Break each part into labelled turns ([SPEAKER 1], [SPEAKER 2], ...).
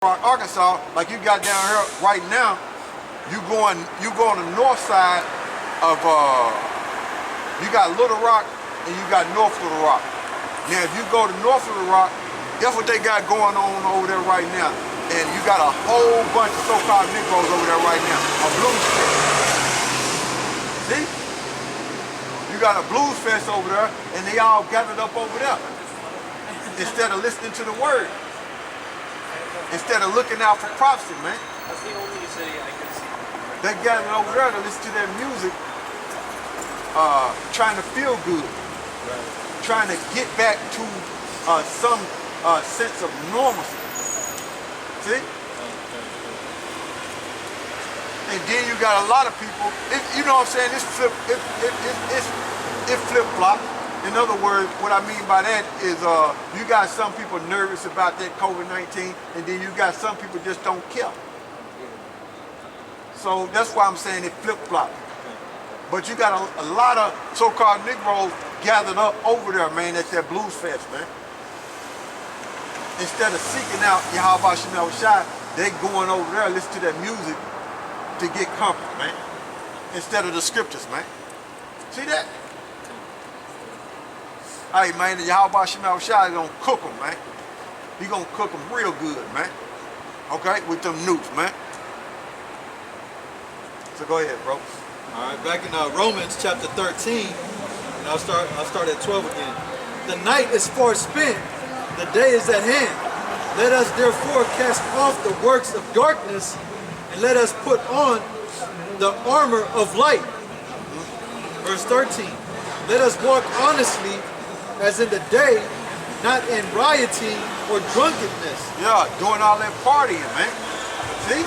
[SPEAKER 1] Arkansas, like you got down here right now, you go on the north side of you got Little Rock and you got North Little Rock. Now if you go to North Little Rock, that's what they got going on over there right now. And you got a whole bunch of so-called Negroes over there right now, a blues fest. See? You got a blues fest over there and they all gathered up over there instead of listening to the word. Instead of looking out for prophecy, man.
[SPEAKER 2] That's the only city I can see.
[SPEAKER 1] They gathered over there to listen to their music, trying to feel good, trying to get back to some sense of normalcy. See? And then you got a lot of people, you know what I'm saying, it flip-flops. In other words, what I mean by that is you got some people nervous about that COVID-19, and then you got some people just don't care. So that's why I'm saying it flip-flops. But you got a lot of so-called Negroes gathered up over there, man, at that blues fest, man. Instead of seeking out YAHAWASHI, they going over there and listen to that music to get comfort, man. Instead of the scriptures, man. See that? Hey man, the YAHAWASHI is gonna cook them, man. He gonna cook them real good, man. Okay, with them nukes, man. So go ahead, bro.
[SPEAKER 3] All right, back in Romans chapter 13, and I'll start at 12 again. The night is far spent, the day is at hand. Let us therefore cast off the works of darkness, and let us put on the armor of light. Verse 13. Let us walk honestly as in the day, not in rioting or drunkenness.
[SPEAKER 1] Yeah, doing all that partying, man. See?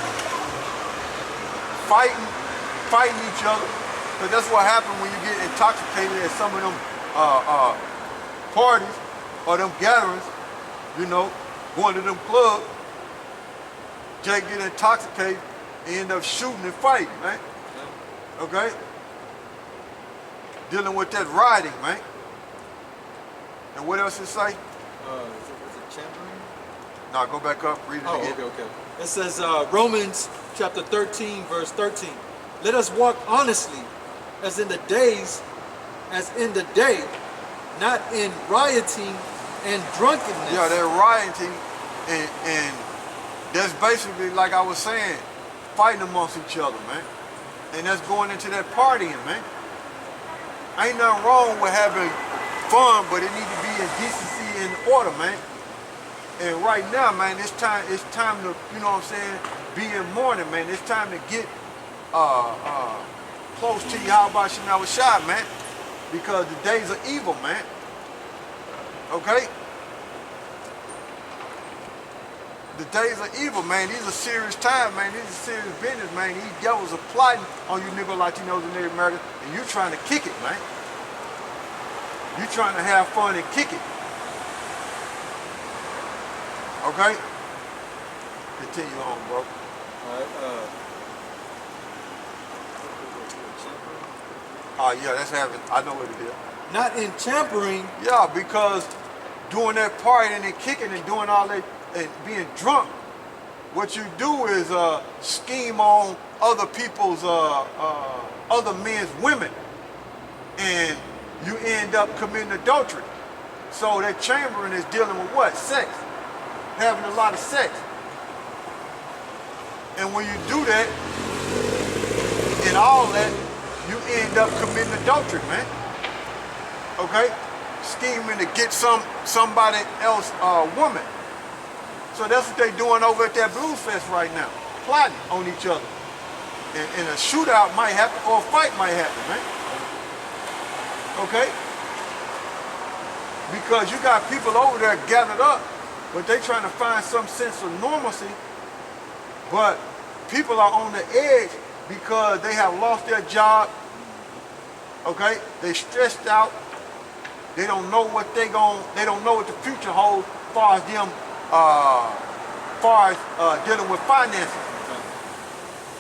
[SPEAKER 1] Fighting each other. Because that's what happens when you get intoxicated at some of them parties or them gatherings, you know, going to them clubs. Jake get intoxicated and end up shooting and fighting, man. Okay? Dealing with that rioting, man. And what else it say?
[SPEAKER 3] Is it champering?
[SPEAKER 1] No, go back up, read it again.
[SPEAKER 3] Okay. It says Romans chapter 13, verse 13. Let us walk honestly as in the day, not in rioting and drunkenness.
[SPEAKER 1] Yeah, they're rioting and that's basically, like I was saying, fighting amongst each other, man. And that's going into that partying, man. Ain't nothing wrong with having fun, but it need to be in decency and order, man. And right now, man, it's time to, you know what I'm saying, be in mourning, man. It's time to get close to YAHAWASHI, man, because the days are evil, man. Okay? The days are evil, man. These are serious times, man. These are serious business, man. These devils are plotting on you niggas, Latinos, and Native Americans, and you trying to kick it, man. You trying to have fun and kick it. Okay? Continue on, bro.
[SPEAKER 3] All right.
[SPEAKER 1] Yeah, that's happening. I know what it is.
[SPEAKER 3] Not in tampering.
[SPEAKER 1] Yeah, because doing that partying and kicking and doing all that and being drunk, what you do is scheme on other people's, other men's women, and you end up committing adultery. So that chambering is dealing with what? Sex. Having a lot of sex. And when you do that, and all that, you end up committing adultery, man. Okay? Scheming to get somebody else woman. So that's what they're doing over at that blues fest right now. Plotting on each other. And a shootout might happen, or a fight might happen, man. Okay? Because you got people over there gathered up, but they trying to find some sense of normalcy. But people are on the edge because they have lost their job. Okay? They stressed out. They don't know what they don't know what the future holds as far as them dealing with finances.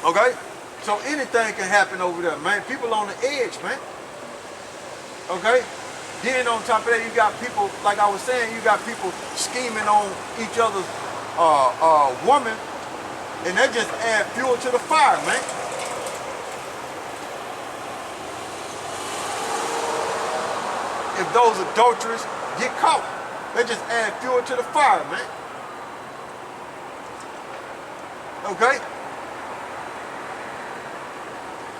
[SPEAKER 1] Okay? So anything can happen over there, man. People on the edge, man. Okay? Then on top of that, you got people, like I was saying, you got people scheming on each other's woman, and they just add fuel to the fire, man. If those adulterers get caught, they just add fuel to the fire, man. Okay?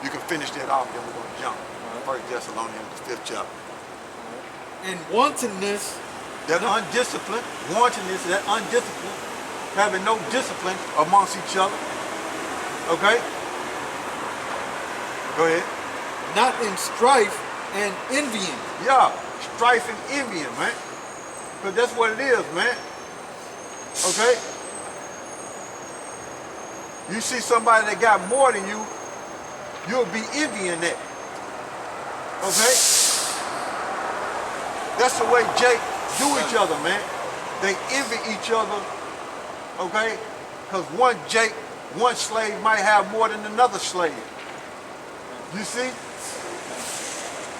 [SPEAKER 1] You can finish that off, then we're going to jump. 1 Thessalonians, the 5th chapter.
[SPEAKER 3] And wantonness,
[SPEAKER 1] That undisciplined, wantonness, that undisciplined, having no discipline amongst each other. Okay? Go ahead.
[SPEAKER 3] not in strife and envying.
[SPEAKER 1] Yeah, strife and envying, man. Because that's what it is, man. Okay? You see somebody that got more than you, you'll be envying that. Okay? That's the way Jake do each other, man. They envy each other, okay? Because one slave might have more than another slave. You see?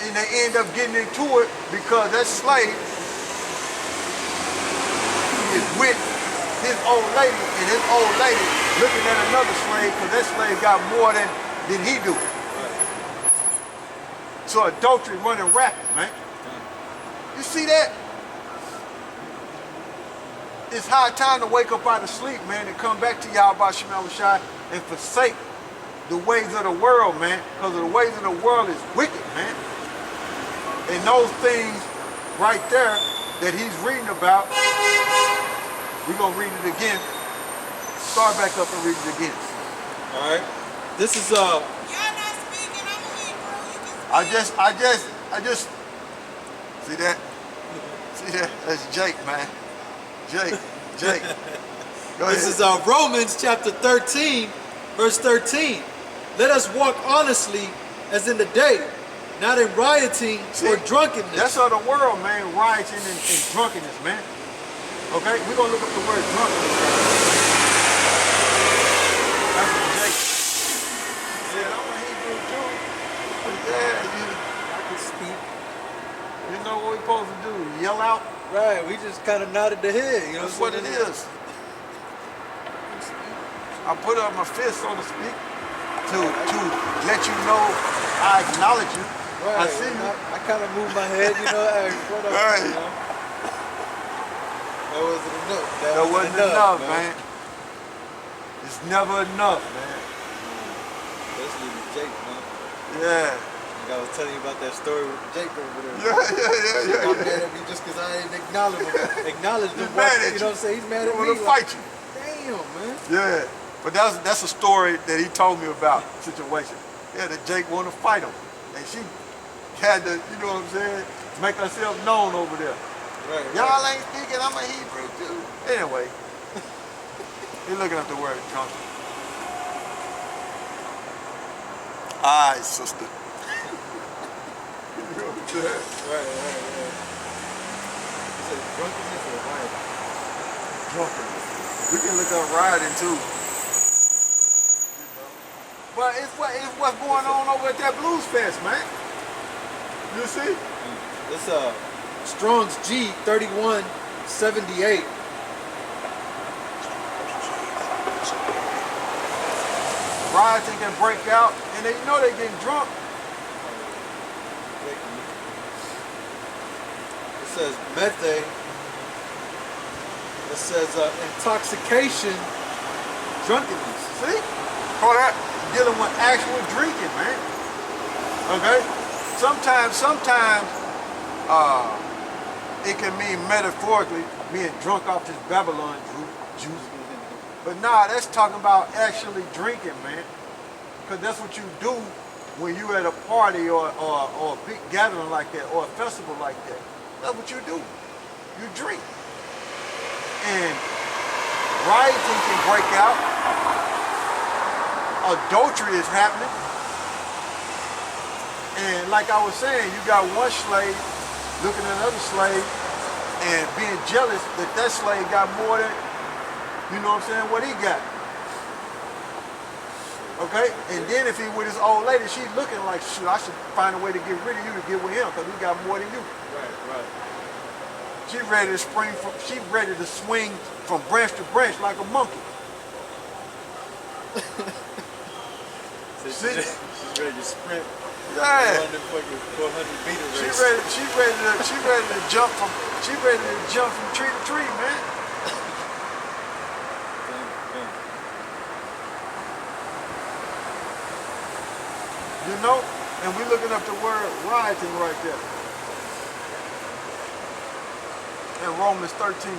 [SPEAKER 1] And they end up getting into it because that slave is with his old lady, and his old lady looking at another slave because that slave got more than he do. So adultery running rapid, man. You see that? It's high time to wake up out of sleep, man, and come back to YAHAWASHI and forsake the ways of the world, man, because the ways of the world is wicked, man. And those things right there that he's reading about, we're going to read it again. Start back up and read it again.
[SPEAKER 3] All right. This is
[SPEAKER 4] Y'all not speaking, I'm a Hebrew. You can
[SPEAKER 1] I just see that? See that? That's Jake, man. Jake. Go ahead.
[SPEAKER 3] This is Romans chapter 13, verse 13. Let us walk honestly as in the day, not in rioting or drunkenness.
[SPEAKER 1] That's of the world, man, rioting and drunkenness, man. Okay? We're going to look up the word drunkenness. That's what Jake said. I'm a Hebrew too. Yeah,
[SPEAKER 3] I can speak.
[SPEAKER 1] you know what we're supposed to do? Yell out?
[SPEAKER 3] Right, we just kind of nodded the head. You know
[SPEAKER 1] That's what it is. I put up my fist, so to speak, to let you know I acknowledge you.
[SPEAKER 3] Right,
[SPEAKER 1] I see you.
[SPEAKER 3] I kind of moved my head, you know. Hey, what up,
[SPEAKER 1] Right.
[SPEAKER 3] you know? That wasn't enough.
[SPEAKER 1] That wasn't enough, man. It's never enough, man.
[SPEAKER 3] Especially with Jake, man.
[SPEAKER 1] Yeah.
[SPEAKER 3] Like I was telling you about that story with Jake over there.
[SPEAKER 1] Yeah.
[SPEAKER 3] I'm mad at me just because I didn't acknowledge him. Acknowledge him.
[SPEAKER 1] He's mad at
[SPEAKER 3] You know what I'm saying? He's mad at
[SPEAKER 1] He
[SPEAKER 3] me.
[SPEAKER 1] want to fight you.
[SPEAKER 3] Damn, man.
[SPEAKER 1] Yeah. But that's a story that he told me about, situation. Yeah, that Jake wanted to fight him. And she had to, you know what I'm saying, make herself known over there.
[SPEAKER 3] Right.
[SPEAKER 1] Y'all ain't speaking, I'm a Hebrew too. Anyway, he's looking up the word drunk. All right, sister. You know what I'm saying?
[SPEAKER 3] Right. He said drunkenness or rioting?
[SPEAKER 1] Drunkenness. We can look up rioting too. But it's what's going on over at that Blues Fest, man. You see?
[SPEAKER 3] It's Strong's G 3178.
[SPEAKER 1] Rioting can break out, and they know they're getting drunk.
[SPEAKER 3] It says methe. It says intoxication, drunkenness.
[SPEAKER 1] See? Call that dealing with actual drinking, man. Okay? Sometimes it can mean metaphorically being drunk off this Babylon juice. But nah, that's talking about actually drinking, man. Because that's what you do when you at a party or a big gathering like that or a festival like that. That's what you do. You drink. And rioting can break out. Adultery is happening. And like I was saying, you got one slave looking at another slave and being jealous that slave got more than, you know what I'm saying, what he got. Okay? And then if he with his old lady, she's looking like, shoot, I should find a way to get rid of you to get with him because he got more than you.
[SPEAKER 3] Right.
[SPEAKER 1] She ready to she ready to swing from branch to branch like a monkey.
[SPEAKER 3] She's ready to sprint.
[SPEAKER 1] Yeah.
[SPEAKER 3] 400-meter race.
[SPEAKER 1] She ready to jump from tree to tree, man. You know? And we looking up the word rioting right there. In Romans 13.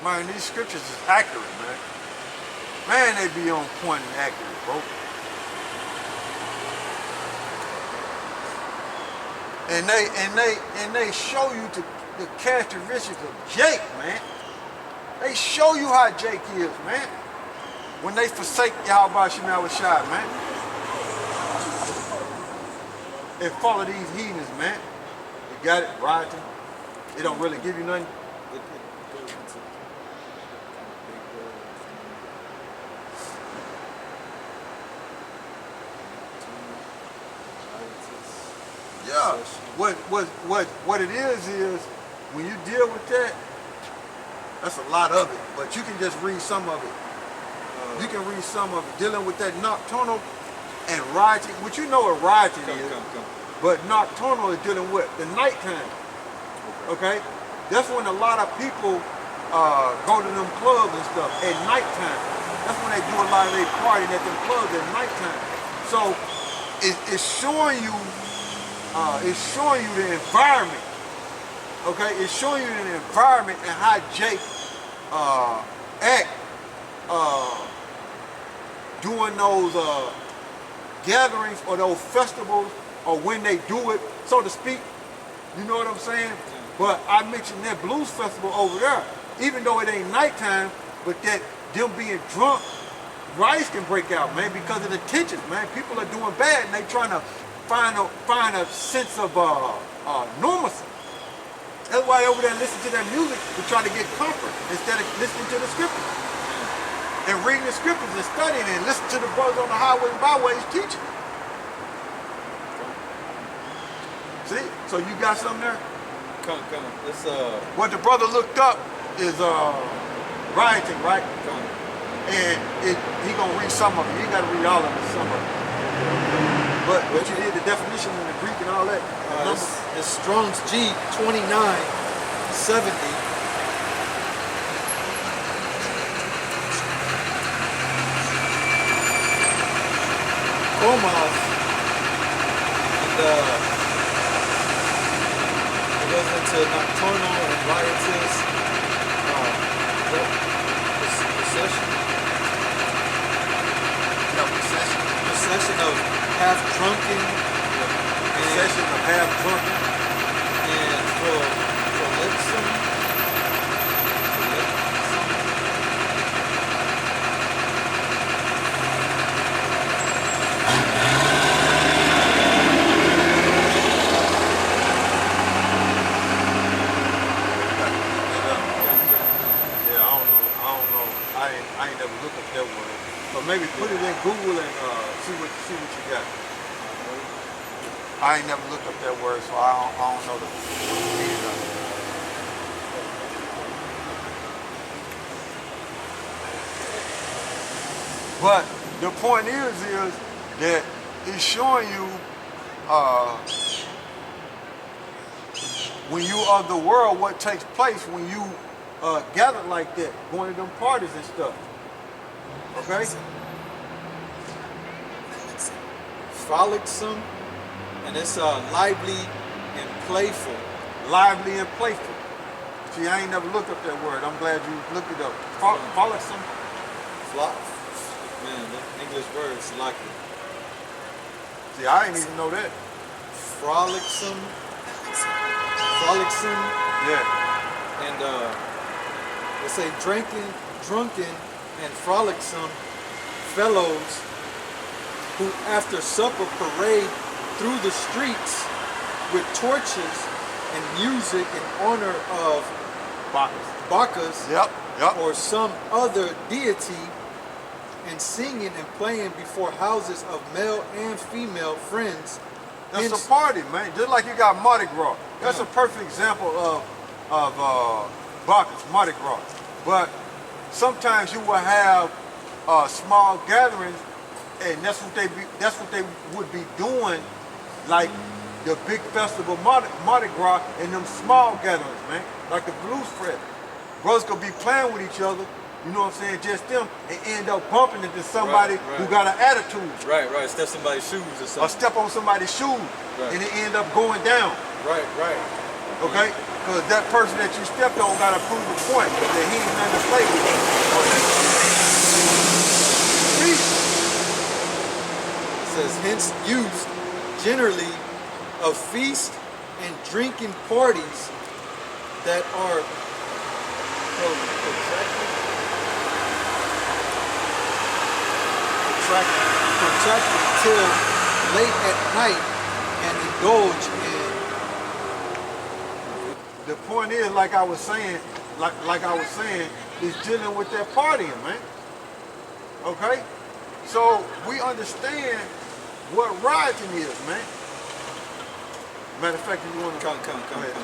[SPEAKER 1] Man, these scriptures is accurate, man. Man, they be on point and accurate, bro. And they show you the characteristics of Jake, man. They show you how Jake is, man. When they forsake YAHAWASHI, man. And follow these heathens, man. You got it, rioting. It don't really give you nothing. Yeah, what it is when you deal with that, that's a lot of it. But you can just read some of it. You can read some of it dealing with that nocturnal and rioting, which you know what rioting is. But nocturnal is dealing with the nighttime. Okay, that's when a lot of people go to them clubs and stuff at nighttime. That's when they do a lot of their partying at them clubs at nighttime. So it's showing you. It's showing you the environment, okay? It's showing you the environment and how Jake act doing those gatherings or those festivals, or when they do it, so to speak. You know what I'm saying? But I mentioned that blues festival over there, even though it ain't nighttime, but that them being drunk, riots can break out, man, because of the tensions, man. People are doing bad and they trying to find a sense of normalcy. That's why over there listen to that music to try to get comfort instead of listening to the scriptures. And reading the scriptures and studying and listening to the brothers on the highways and byways teaching. See? So you got something there?
[SPEAKER 3] Come. Let's
[SPEAKER 1] What the brother looked up is rioting, right?
[SPEAKER 3] come.
[SPEAKER 1] And he gonna read some of it. You gotta read all of it, some of it. But what you did, the definition in the Greek and all that.
[SPEAKER 3] It's Strong's G 2970. Komos. And it goes into nocturnal and riotous possession. Possession of half drunken,
[SPEAKER 1] Possession of half drunken.
[SPEAKER 3] and prolixum.
[SPEAKER 1] Yeah, I don't know. I ain't never looked up that word. So maybe put it in Google and see what you got. I ain't never looked up that word, so I don't know the meaning of it. But the point is that it's showing you when you are the world, what takes place when you gather like that, going to them parties and stuff. Okay?
[SPEAKER 3] Frolicsome, and it's lively and playful.
[SPEAKER 1] Lively and playful. See, I ain't never looked up that word. I'm glad you looked it up. Frolicsome.
[SPEAKER 3] Man, the English words like it.
[SPEAKER 1] See, I didn't even know that.
[SPEAKER 3] Frolicsome.
[SPEAKER 1] Yeah.
[SPEAKER 3] And they say drunken and frolicsome fellows who after supper parade through the streets with torches and music in honor of Bacchus
[SPEAKER 1] Yep. Yep.
[SPEAKER 3] or some other deity, and singing and playing before houses of male and female friends.
[SPEAKER 1] That's
[SPEAKER 3] Hence-
[SPEAKER 1] a party, man. Just like you got Mardi Gras. That's a perfect example of Bacchus, Mardi Gras. But sometimes you will have small gatherings, and that's what they would be doing, like the big festival Mardi Gras and them small gatherings, man. Like the Blues Fest. Brothers could be playing with each other, you know what I'm saying, just them, and end up bumping into somebody who got an attitude.
[SPEAKER 3] Right, step somebody's shoes or
[SPEAKER 1] Or
[SPEAKER 3] something.
[SPEAKER 1] step on somebody's shoes, and it end up going down.
[SPEAKER 3] Right.
[SPEAKER 1] Okay? Because that person that you stepped on got to prove the point that he ain't nothing to play with.
[SPEAKER 3] It says, hence used generally of feast and drinking parties that are protracted till late at night and indulge in.
[SPEAKER 1] The point is, like I was saying, is dealing with that partying, man. Okay? So we understand what rioting is, man. Matter of fact, if you want to
[SPEAKER 3] Come,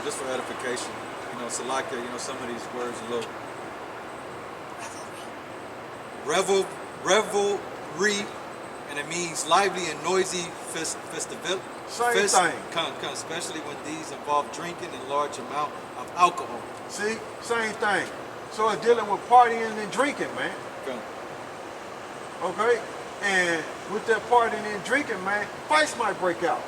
[SPEAKER 3] just for edification. You know, Salakia, you know, some of these words a little. Revelry, and it means lively and noisy festival.
[SPEAKER 1] Same thing.
[SPEAKER 3] Especially when these involve drinking in large amount of alcohol.
[SPEAKER 1] See, same thing. So it's dealing with partying and drinking, man. Okay? And with that partying and drinking, man, fights might break out.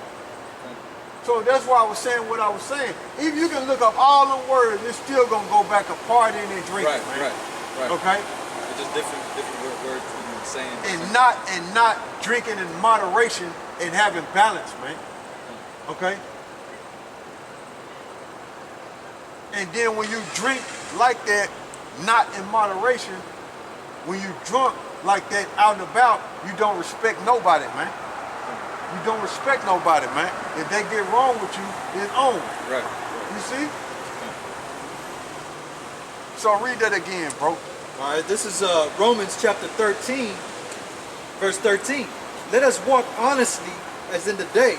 [SPEAKER 1] So that's why I was saying what I was saying. If you can look up all them words, it's still gonna go back to partying and drinking, man.
[SPEAKER 3] Right.
[SPEAKER 1] Okay?
[SPEAKER 3] It's just different words, you know, saying.
[SPEAKER 1] And not drinking in moderation and having balance, man. Okay? And then when you drink like that, not in moderation, when you drunk like that out and about, you don't respect nobody, man. You don't respect nobody, man. If they get wrong with you, it's on.
[SPEAKER 3] Right.
[SPEAKER 1] You see? So read that again, bro.
[SPEAKER 3] All right, this is Romans chapter 13, verse 13. Let us walk honestly as in the day,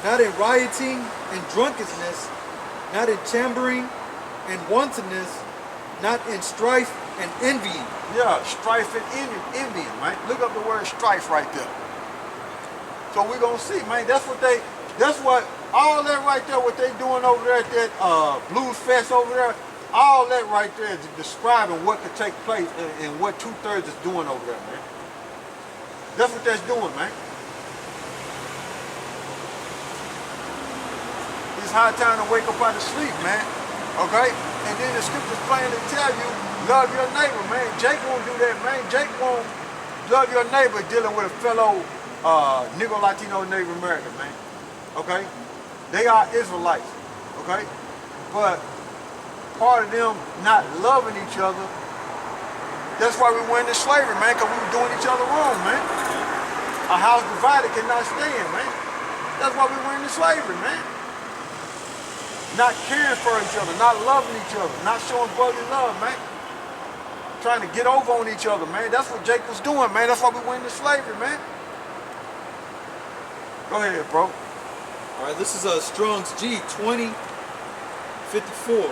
[SPEAKER 3] not in rioting and drunkenness, not in chambering and wantonness, not in strife and envying.
[SPEAKER 1] Yeah, strife and envying, man. Look up the word strife right there. So we're gonna see, man. That's what all that right there, what they doing over there at that Blues Fest over there, all that right there is describing what could take place and what 2/3 is doing over there, man. That's what that's doing, man. It's high time to wake up out of sleep, man. Okay? And then the scriptures plainly tell you, love your neighbor, man. Jake won't do that, man. Jake won't love your neighbor dealing with a fellow Negro, Latino, Native American, man. Okay? They are Israelites. Okay? But part of them not loving each other, that's why we went into slavery, man, because we were doing each other wrong, man. A house divided cannot stand, man. That's why we went into slavery, man. Not caring for each other, not loving each other, not showing brotherly love, man. Trying to get over on each other, man. That's what Jake was doing, man. That's why we went into slavery, man. Go ahead, bro.
[SPEAKER 3] All right, this is Strong's G 2054.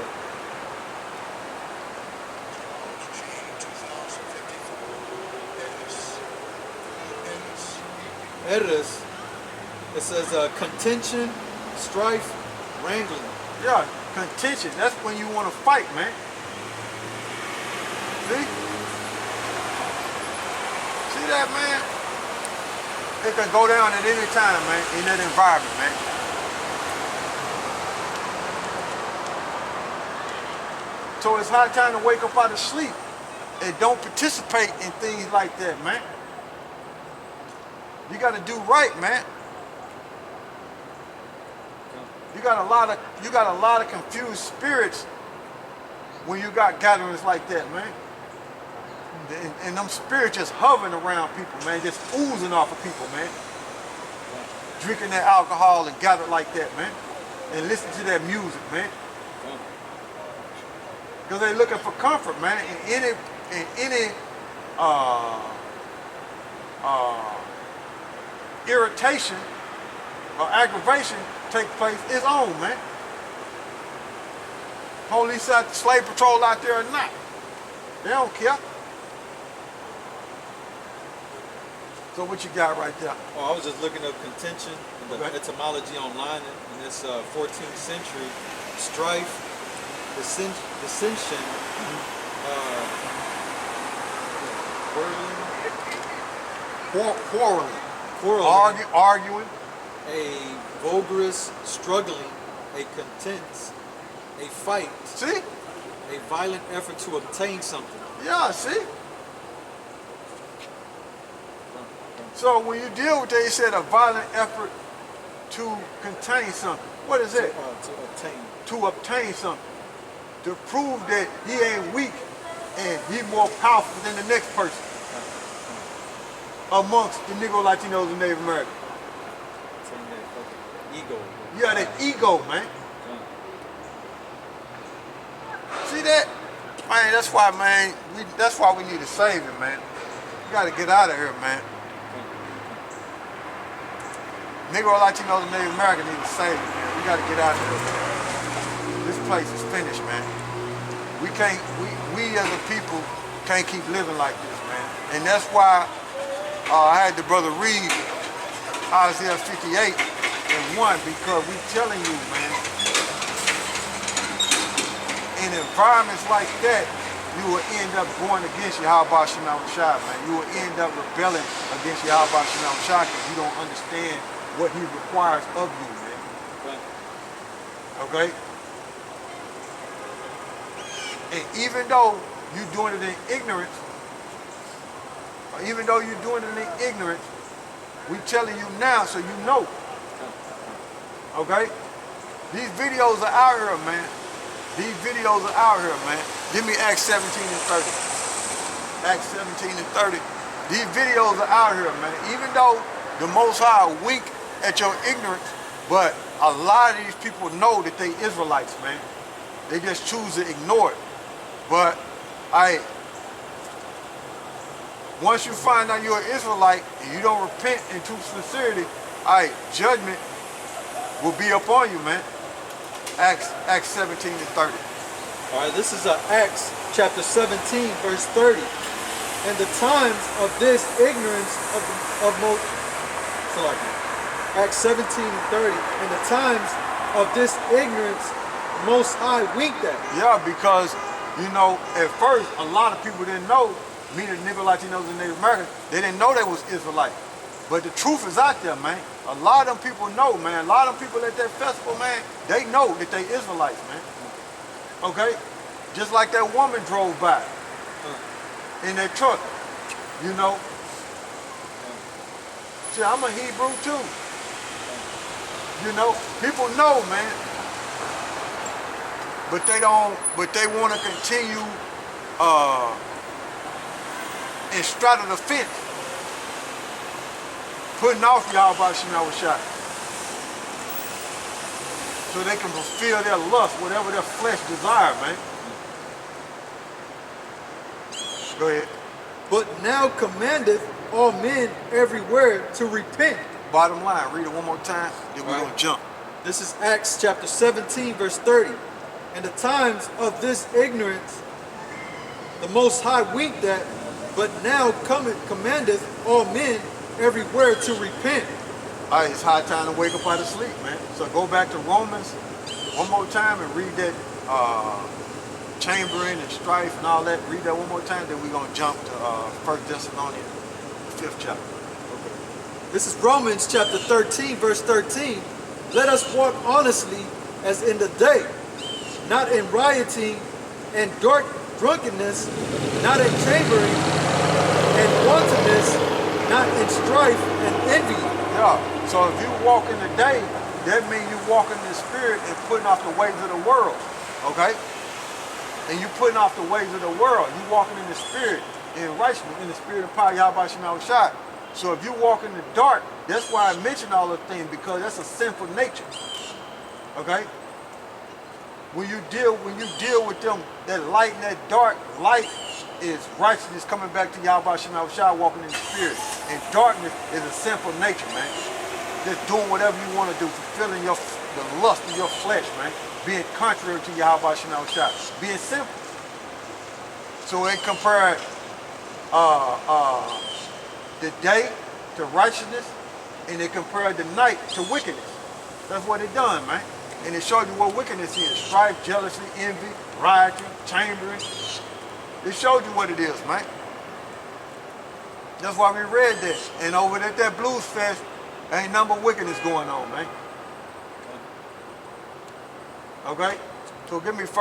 [SPEAKER 3] Eres, it says contention, strife, wrangling.
[SPEAKER 1] Yeah, contention. That's when you want to fight, man. See? See that, man? It can go down at any time, man, in that environment, man. So it's high time to wake up out of sleep and don't participate in things like that, man. You got to do right, man. You got a lot of confused spirits when you got gatherings like that, man. And them spirits just hovering around people, man, just oozing off of people, man. Drinking that alcohol and gathered like that, man. and listen to that music, man. Because they're looking for comfort, man. And any irritation or aggravation take place is on, man. Police out, slave patrol out there or not. They don't care. So what you got right there?
[SPEAKER 3] Oh, I was just looking up contention and the
[SPEAKER 1] Okay.
[SPEAKER 3] etymology online in this 14th century. Strife, dissension, quarreling,
[SPEAKER 1] Arguing.
[SPEAKER 3] a vulgarous struggling, a contents, a fight,
[SPEAKER 1] See?
[SPEAKER 3] a violent effort to obtain something.
[SPEAKER 1] Yeah, see? So when you deal with that, you said a violent effort to contain something. What is it?
[SPEAKER 3] To obtain.
[SPEAKER 1] To obtain something. To prove that he ain't weak and he more powerful than the next person amongst the Negro, Latinos, and Native Americans.
[SPEAKER 3] Obtain that fucking ego.
[SPEAKER 1] Yeah, that ego, man. See that? Man, that's why, man, that's why we need a savior, man. You gotta get out of here, man. Negro, Latinos, and Native Americans need a savior, man. We gotta get out of here, man. This place is finished, man. We can't, we as a people can't keep living like this, man. And that's why I had the brother read Isaiah 58 and 1, because we telling you, man, in environments like that, you will end up going against YAHAWASHI, man. You will end up rebelling against YAHAWASHI because you don't understand what he requires of you, man. Okay? And even though you're doing it in ignorance, or even though you're doing it in ignorance, we telling you now so you know. Okay? These videos are out here, man. These videos are out here, man. Give me Acts 17 and 30. Acts 17 and 30. These videos are out here, man. Even though the Most High wink at your ignorance, but a lot of these people know that they Israelites, man. They just choose to ignore it. But once you find out you're an Israelite and you don't repent in true sincerity, judgment will be upon you, man. Acts 17 and 30.
[SPEAKER 3] All right, this is Acts chapter 17, verse 30. And the times of this ignorance of most, Acts 17 and 30. And the times of this ignorance Most High winked at.
[SPEAKER 1] Yeah, because, you know, at first, a lot of people didn't know, meaning Negro, Latinos, and Native Americans, they didn't know they was Israelite. But the truth is out there, man. A lot of them people know, man. A lot of people at that festival, man, they know that they Israelites, man. Okay? Just like that woman drove by in that truck, you know. See, I'm a Hebrew too. You know, people know, man. But they don't, but they want to continue in strata the fence, putting off YAHAWASHI, so they can fulfill their lust, whatever their flesh desire, man. Go ahead.
[SPEAKER 3] But now commandeth all men everywhere to repent.
[SPEAKER 1] Bottom line, read it one more time, then we're going to jump.
[SPEAKER 3] This is Acts chapter 17, verse 30. And the times of this ignorance the Most High winked at, but now commandeth all men everywhere to repent.
[SPEAKER 1] All right, it's high time to wake up out of sleep, man. So go back to Romans one more time and read that chambering and strife and all that. Read that one more time, then we're going to jump to 1 Thessalonians, the 5th chapter.
[SPEAKER 3] Okay. This is Romans chapter 13, verse 13. Let us walk honestly as in the day, not in rioting and drunkenness, not in chambering and wantonness, not in strife and envy.
[SPEAKER 1] Yeah, so if you walk in the day, that means you walk in the spirit and putting off the ways of the world, okay? And you putting off the ways of the world. You walking in the spirit, in righteousness, in the spirit of power, YAHAWASHI. So if you walk in the dark, that's why I mentioned all those things, because that's a sinful nature. Okay? When you deal with them, that light and that dark, light is righteousness coming back to YAHAWASHI, walking in the spirit. And darkness is a sinful nature, man. Just doing whatever you want to do, fulfilling the lust of your flesh, man. Being contrary to YAHAWASHI, being sinful. So it compared the day to righteousness, and it compared the night to wickedness. That's what it done, man. And it showed you what wickedness is. Strife, jealousy, envy, rioting, chambering. It showed you what it is, man. That's why we read that. And over at that blues fest, ain't number of wickedness going on, man. Okay? So give me first.